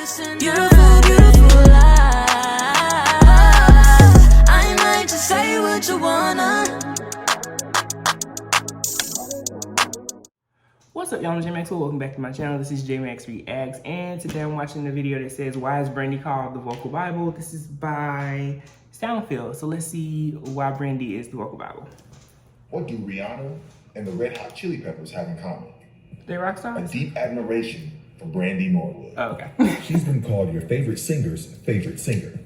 Beautiful, beautiful life. I might just say what you wanna. What's up, y'all? I'm J.Max. Welcome back to my channel. This is J.Max Reax, and today I'm watching the video that says, "Why is Brandy called the Vocal Bible?" This is by Soundfield. So let's see why Brandy is the Vocal Bible. What do Rihanna and the Red Hot Chili Peppers have in common? They're rock A stars? deep admiration for Brandy Norwood. Oh, okay. She's been called your favorite singer's favorite singer.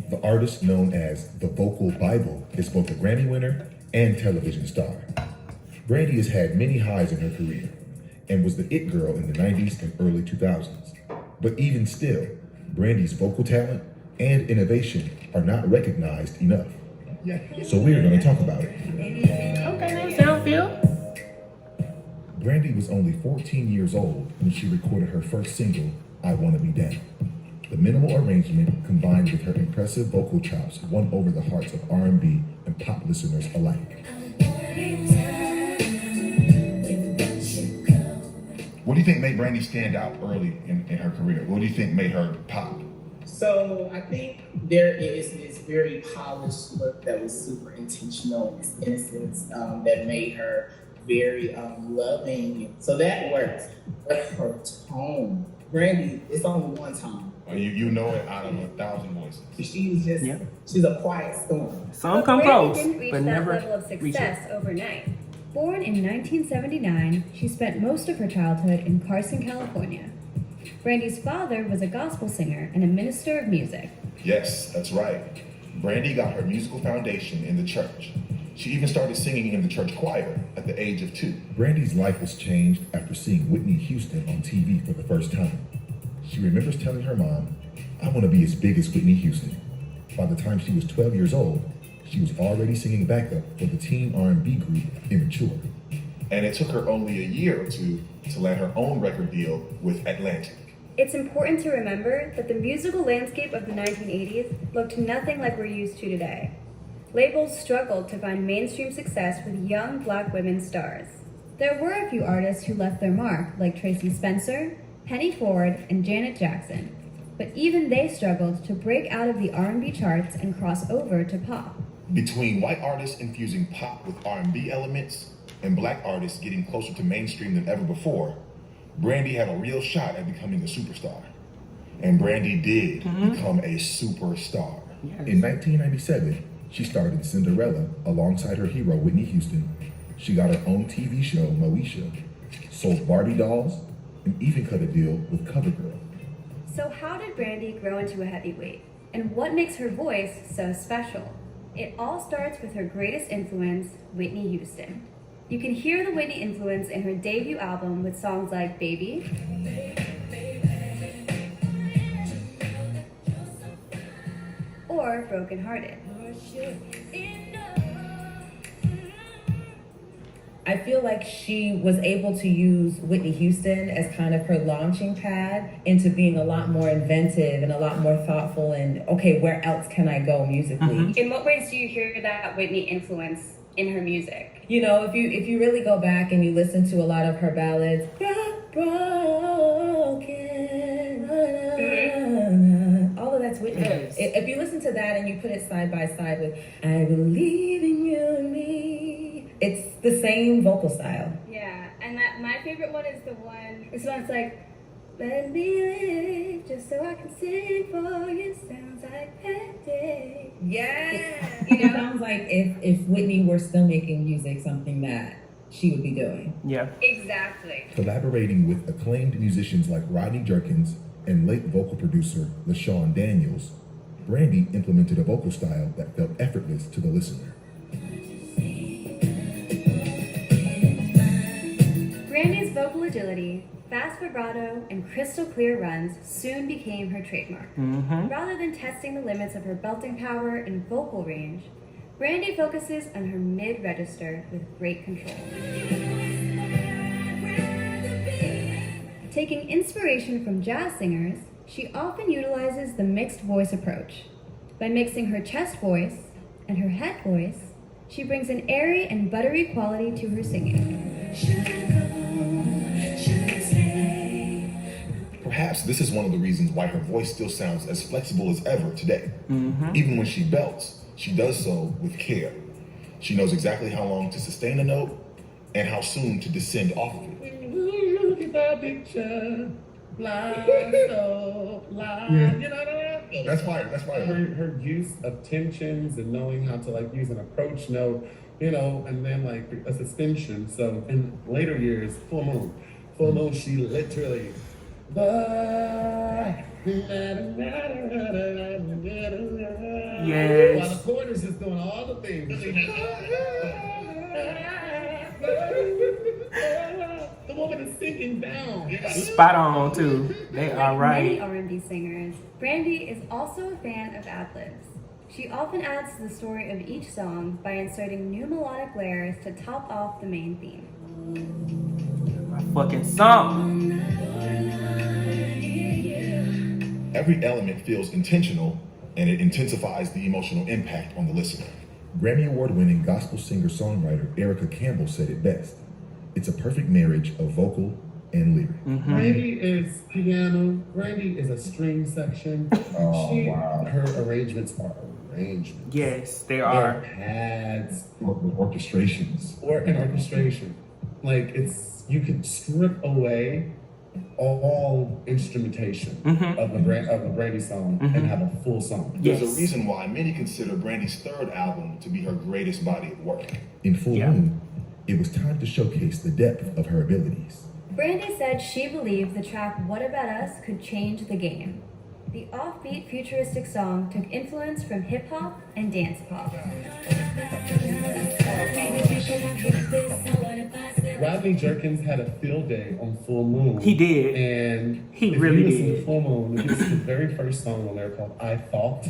The artist known as the Vocal Bible is both a Grammy winner and television star. Brandy has had many highs in her career and was the it girl in the 90s and early 2000s. But even still, Brandy's vocal talent and innovation are not recognized enough. So we're going to talk about it. Okay, Soundfield. Brandy was only 14 years old when she recorded her first single, I Wanna Be Down. The minimal arrangement combined with her impressive vocal chops won over the hearts of R&B and pop listeners alike. What do you think made Brandy stand out early in her career? What do you think made her pop? So I think there is this very polished look that was super intentional, this innocence that made her very loving. So that works. But her tone, Brandy, it's only one tone. You know it out of 1,000 voices. She's just, she's a quiet storm. Some come Brandy close, didn't reach but that never level of reach success it. overnight. Born in 1979, she spent most of her childhood in Carson, California. Brandy's father was a gospel singer and a minister of music. Yes, that's right. Brandy got her musical foundation in the church. She even started singing in the church choir at the age of 2. Brandy's life was changed after seeing Whitney Houston on TV for the first time. She remembers telling her mom, "I want to be as big as Whitney Houston." By the time she was 12 years old, she was already singing backup for the teen R&B group Immature. And it took her only a year or two to land her own record deal with Atlantic. It's important to remember that the musical landscape of the 1980s looked nothing like we're used to today. Labels struggled to find mainstream success with young black women stars. There were a few artists who left their mark, like Tracy Spencer, Penny Ford, and Janet Jackson. But even they struggled to break out of the R&B charts and cross over to pop. Between white artists infusing pop with R&B elements and black artists getting closer to mainstream than ever before, Brandy had a real shot at becoming a superstar. And Brandy did become a superstar. Yes. In 1997, she starred in Cinderella alongside her hero Whitney Houston. She got her own TV show, Moesha, sold Barbie dolls, and even cut a deal with CoverGirl. So how did Brandy grow into a heavyweight? And what makes her voice so special? It all starts with her greatest influence, Whitney Houston. You can hear the Whitney influence in her debut album with songs like Baby, or Broken Hearted. I feel like she was able to use Whitney Houston as kind of her launching pad into being a lot more inventive and a lot more thoughtful and, okay, where else can I go musically? In what ways do you hear that Whitney influence in her music? You know, if you really go back and you listen to a lot of her ballads, all of that's Whitney. Yes. If you listen to that and you put it side by side with I Believe in You and Me, it's the same vocal style. Yeah, and my favorite one is the one, this one's like, let me live just so I can sing for you, sounds like that day. Yeah. You know? It sounds like if Whitney were still making music, something that she would be doing. Yeah. Exactly. Collaborating with acclaimed musicians like Rodney Jerkins and late vocal producer LaShawn Daniels, Brandy implemented a vocal style that felt effortless to the listener. Brandy's vocal agility, fast vibrato, and crystal clear runs soon became her trademark. Rather than testing the limits of her belting power and vocal range, Brandy focuses on her mid-register with great control. Taking inspiration from jazz singers, she often utilizes the mixed voice approach. By mixing her chest voice and her head voice, she brings an airy and buttery quality to her singing. perhaps this is one of the reasons why her voice still sounds as flexible as ever today. Even when she belts, she does so with care. She knows exactly how long to sustain a note and how soon to descend off of it. Look at that picture. Blind, so blind. You know what I mean? That's fire. That's fire. Her use of tensions and knowing how to like use an approach note, you know, and then like a suspension. So in later years, Full Moon, she literally. Yes. While the chord is just doing all the things. The woman is singing down. Spot on too. They are Like many right. R&B singers, Brandy is also a fan of ad-libs. She often adds to the story of each song by inserting new melodic layers to top off the main theme. My fucking song. Every element feels intentional, and it intensifies the emotional impact on the listener. Grammy Award-winning gospel singer-songwriter Erica Campbell said it best. It's a perfect marriage of vocal and lyric. Brandy is piano. Brandy is a string section. Her arrangements are arrangements. Yes, they They're are. pads Orchestrations. or an orchestration. Like you could strip away all instrumentation of a Brandy song and have a full song. Yes. There's a reason why many consider Brandy's third album to be her greatest body of work. In Full Moon, it was time to showcase the depth of her abilities. Brandy said she believed the track What About Us could change the game. The offbeat futuristic song took influence from hip-hop and dance pop. Rodney Jerkins had a field day on Full Moon. He did. And He if really you listen did. to Full Moon, this is the very first song on there called I Thought.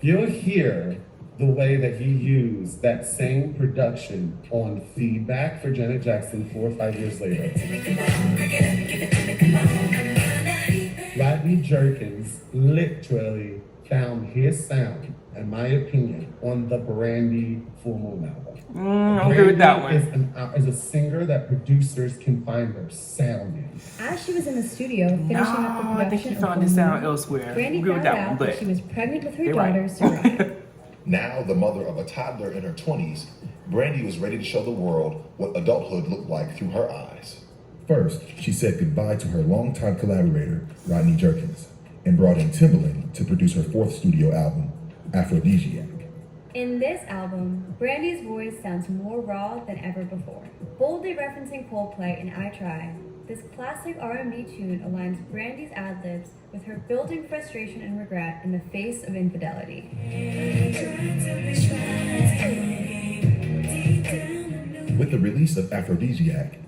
You'll hear the way that he used that same production on Feedback for Janet Jackson 4 or 5 years later. Rodney Jerkins literally found his sound, in my opinion, on the Brandy Full Moon album. I agree with that one. Is a singer that producers can find their sound in. As she was in the studio finishing up the No, I think production he of found Full his sound Moon, elsewhere. I Brandy agree with found that one, out that but she was pregnant with her they're daughter, right. Sarah. Now, the mother of a toddler in her 20s, Brandy was ready to show the world what adulthood looked like through her eyes. First, she said goodbye to her longtime collaborator, Rodney Jerkins, and brought in Timbaland to produce her fourth studio album, Aphrodisiac. In this album, Brandy's voice sounds more raw than ever before. Boldly referencing Coldplay and I Try, this classic R&B tune aligns Brandy's ad-libs with her building frustration and regret in the face of infidelity. With the release of Aphrodisiac,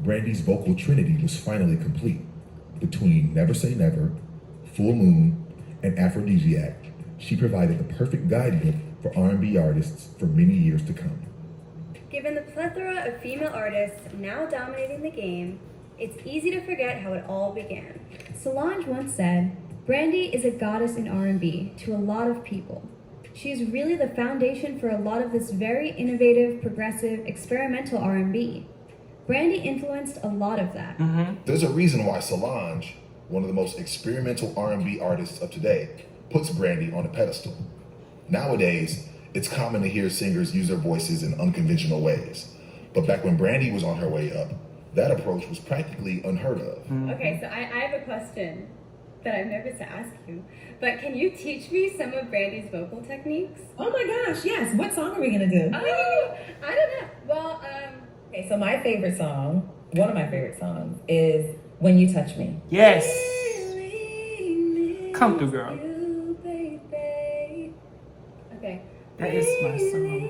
Brandy's vocal trinity was finally complete. Between Never Say Never, Full Moon, and Aphrodisiac, she provided the perfect guidebook for R&B artists for many years to come. Given the plethora of female artists now dominating the game, it's easy to forget how it all began. Solange once said, "Brandy is a goddess in R&B to a lot of people. She is really the foundation for a lot of this very innovative, progressive, experimental R&B. Brandy influenced a lot of that." There's a reason why Solange, one of the most experimental R&B artists of today, puts Brandy on a pedestal. Nowadays, it's common to hear singers use their voices in unconventional ways. But back when Brandy was on her way up, that approach was practically unheard of. Okay, so I have a question that I'm nervous to ask you, but can you teach me some of Brandy's vocal techniques? Oh my gosh, yes. What song are we gonna do? Oh, I don't know. Well, Okay, so my favorite song, one of my favorite songs, is When You Touch Me. yes. Come through, girl. Okay. That is my song.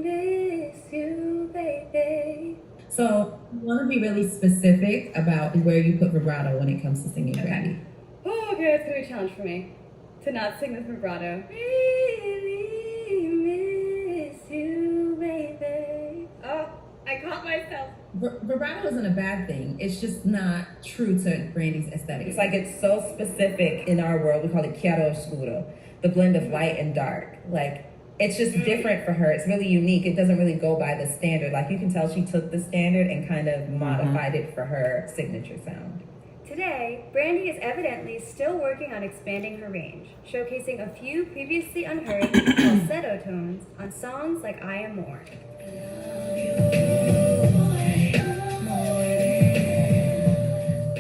Miss you, baby. So I want to be really specific about where you put vibrato when it comes to singing Brandy. Oh, okay, that's gonna be a challenge for me to not sing with vibrato. Really miss you, baby. Oh, I caught myself. Vibrato isn't a bad thing. It's just not true to Brandy's aesthetic. It's like it's so specific in our world. We call it chiaro oscuro, the blend of light and dark. Like it's just different for her. It's really unique. It doesn't really go by the standard. Like, you can tell she took the standard and kind of modified it for her signature sound. Today, Brandy is evidently still working on expanding her range, showcasing a few previously unheard falsetto tones on songs like I Am More.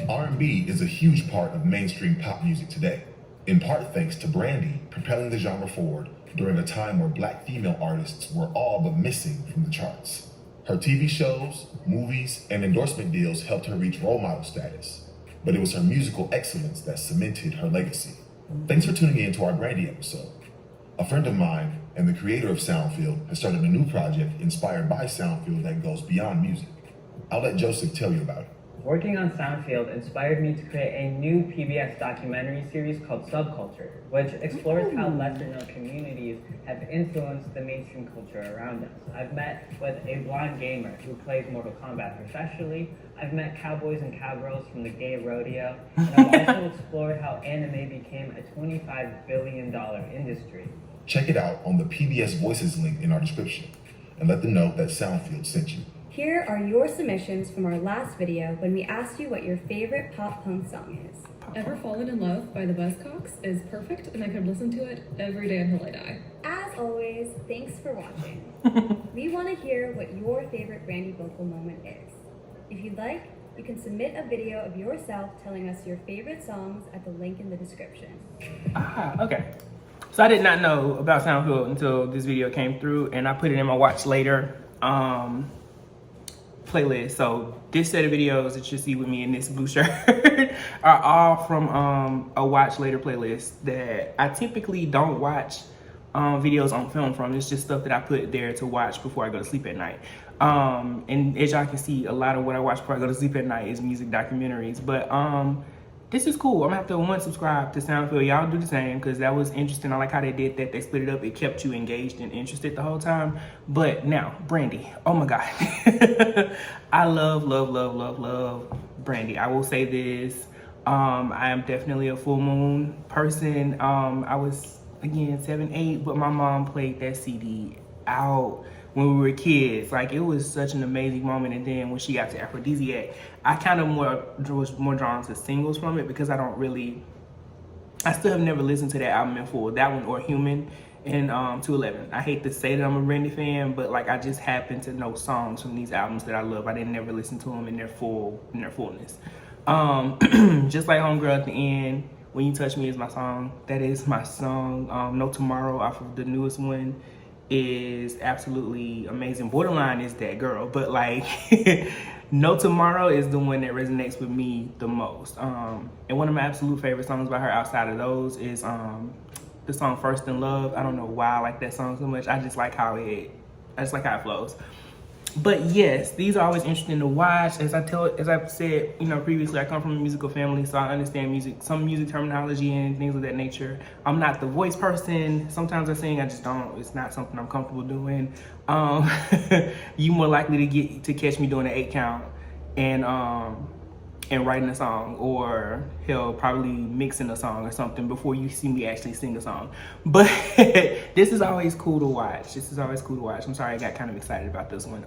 R&B is a huge part of mainstream pop music today, in part thanks to Brandy propelling the genre forward during a time where Black female artists were all but missing from the charts. Her TV shows, movies, and endorsement deals helped her reach role model status, but it was her musical excellence that cemented her legacy. Thanks for tuning in to our Brandy episode. A friend of mine and the creator of Soundfield has started a new project inspired by Soundfield that goes beyond music. I'll let Joseph tell you about it. Working on Soundfield inspired me to create a new PBS documentary series called Subculture, which explores how lesser-known communities have influenced the mainstream culture around us. I've met with a blonde gamer who plays Mortal Kombat professionally. I've met cowboys and cowgirls from the gay rodeo, and I've also explored how anime became a $25 billion industry. Check it out on the PBS Voices link in our description, and let them know that Soundfield sent you. Here are your submissions from our last video when we asked you what your favorite pop punk song is. Ever Fallen in Love by the Buzzcocks is perfect, and I could listen to it every day until I die. As always, thanks for watching. We want to hear what your favorite Brandy vocal moment is. If you'd like, you can submit a video of yourself telling us your favorite songs at the link in the description. Okay. So I did not know about Soundfield until this video came through, and I put it in my watch later playlist. So this set of videos that you see with me in this blue shirt are all from a watch later playlist that I typically don't watch videos on film from. It's just stuff that I put there to watch before I go to sleep at night. And as y'all can see, a lot of what I watch before I go to sleep at night is music documentaries. But this is cool. I'm gonna have to subscribe to Soundfield. Y'all do the same, because that was interesting. I like how they did that. They split it up. It kept you engaged and interested the whole time. But now, Brandy. Oh my God. I love Brandy. I will say this. I am definitely a full moon person. I was, again, 7, 8, but my mom played that CD out when we were kids. Like, it was such an amazing moment. And then when she got to Aphrodisiac, I kind of was more drawn to singles from it, because I still have never listened to that album in full, that one or Human and 211. I hate to say that I'm a Brandy fan, but like, I just happen to know songs from these albums that I love. I didn't never listen to them in their fullness. Just like Homegirl at the end, When You Touch Me is my song. That is my song. No Tomorrow off of the newest one is absolutely amazing. Borderline is that girl, but like No Tomorrow is the one that resonates with me the most. And one of my absolute favorite songs by her outside of those is the song First in Love. I don't know why I like that song so much. I just like how it flows. But yes, these are always interesting to watch. As I've said, previously, I come from a musical family, so I understand music, some music terminology and things of that nature. I'm not the voice person. Sometimes I sing, I just don't. It's not something I'm comfortable doing. You more likely to catch me doing an 8 count and writing a song, or hell, probably mixing a song or something before you see me actually sing a song. But this is always cool to watch. I'm sorry I got kind of excited about this one.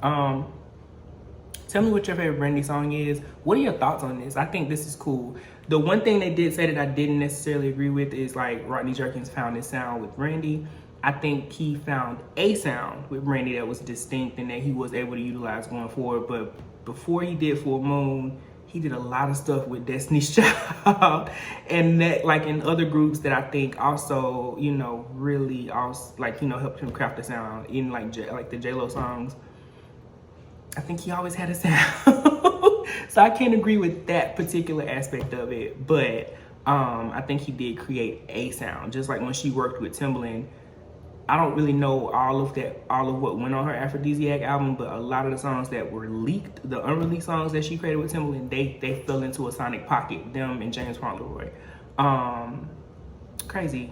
Tell me what your favorite Brandy song is. What are your thoughts on this? I think this is cool. The one thing they did say that I didn't necessarily agree with is like Rodney Jerkins found his sound with Brandy. I think he found a sound with Brandy that was distinct and that he was able to utilize going forward. But before he did Full Moon, he did a lot of stuff with Destiny's Child and that, like, in other groups that I think also, really also, helped him craft the sound in like the J-Lo songs. I think he always had a sound. So I can't agree with that particular aspect of it, but I think he did create a sound. Just like when she worked with Timbaland, I don't really know all of what went on her Aphrodisiac album, but a lot of the songs that were leaked, the unreleased songs that she created with Timbaland, they fell into a sonic pocket, them and James Fauntleroy. Crazy.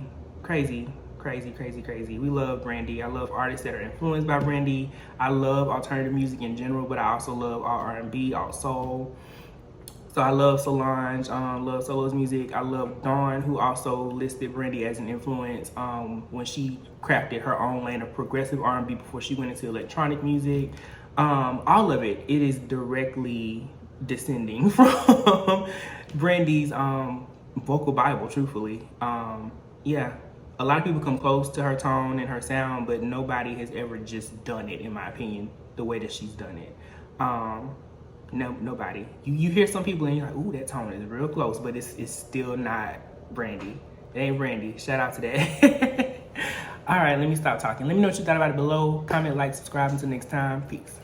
We love Brandy. I love artists that are influenced by Brandy. I love alternative music in general, but I also love all R&B, all soul. So I love Solange, love Solo's music. I love Dawn, who also listed Brandy as an influence when she crafted her own lane of progressive R&B before she went into electronic music. All of it is directly descending from Brandy's vocal Bible, truthfully. Yeah, a lot of people come close to her tone and her sound, but nobody has ever just done it, in my opinion, the way that she's done it. No, nobody. You hear some people and you're like, ooh, that tone is real close, but it's still not Brandy. It ain't Brandy. Shout out to that. All right, let me stop talking. Let me know what you thought about it below. Comment, like, subscribe. Until next time. Peace.